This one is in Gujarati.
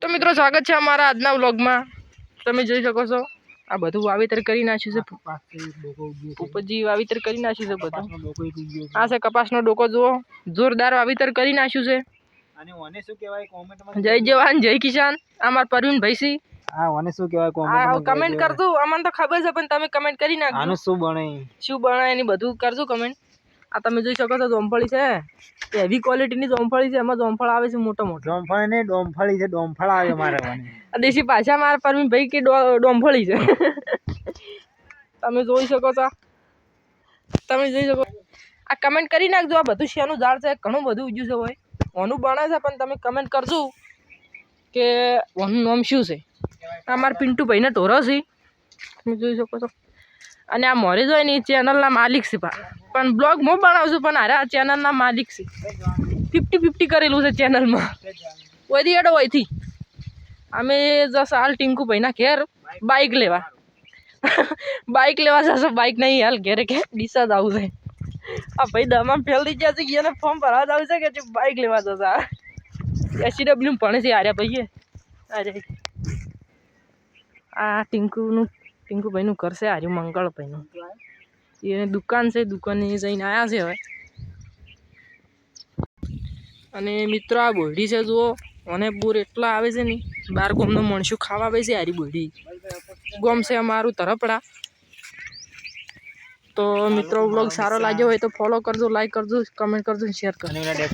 તો મિત્રો સ્વાગત છે અમારા આજના વ્લોગમાં। તમે જોઈ શકો છો આ બધું વાવેતર કરી નાખ્યું છે। પોપટજી વાવેતર કરી નાખ્યું છે બધું। આ છે કપાસનો ડોકો, જુઓ જોરદાર વાવેતર કરી નાખ્યું છે। અને ઓને શું કહેવાય કોમેન્ટમાં જય જવાન જય કિસાન। અમાર પરવીનભાઈ સી આ ઓને શું કહેવાય આ કોમેન્ટમાં કમેન્ટ કરજો। અમને તો ખબર છે પણ તમે કમેન્ટ કરી નાખજો આનું શું બને એની બધું કરજો કમેન્ટ। આ તમે જોઈ શકો છો જોમફળી છે, હેવી ક્વોલિટીની જોમફળી છે। એમાં જોમફળ આવે છે મોટો મોટો। જોમફળ ને ડોમફળી છે, ડોમફળ આવે મારે મને દેશી ભાષા મારા પરવીનભાઈ કે ડોમફળી છે। તમે જોઈ શકો છો, તમે જોઈ શકો। આ કમેન્ટ કરી નાખજો આ બધું શેનું ઝાડ છે, ઘણું બધું ઉગ્યું છે હોય ઓનું બને છે પણ તમે કમેન્ટ કરજો કે ઓનું નામ શું છે। આ મારા પિન્ટુભાઈને ઢોરો છે, તમે જોઈ શકો છો। અને આ મોરે જોઈ ને એ ચેનલના માલિક છે, પણ બ્લોગ હું બનાવું છું પણ અરે આ ચેનલના માલિક છે। 50-50 કરેલું છે ચેનલમાં। ઓયથી એડો ઓયથી અમે જશ હાલ ટિંકુભાઈના ઘેર બાઇક લેવા બાઇક લેવા જશો। બાઇક નહીં હાલ ઘેરે કે ડીસા જ આવું છે। આ ભાઈ દમાં ફેલ થઈ ગયા છે, એને ફોર્મ ભરવા જવું છે કે બાઇક લેવા જશે। SCW ભણે છે આર્યા ભાઈએ। અરે આ ટિંકુભાઈનું ઘર છે, આર્યું મંગળભાઈનું। એને દુકાન છે, દુકાને જઈને આવ્યા છે હવે। અને મિત્રો આ બોરડી છે જુઓ, અને બોર એટલા આવે છે ને 12 ગામનો મણશું ખાવા આવે છે હારી બોરડી। ગામ છે અમારું તરપડા। તો મિત્રો વ્લોગ સારો લાગ્યો હોય તો ફોલો કરજો, લાઈક કરજો, કમેન્ટ કરજો, શેર કરજો।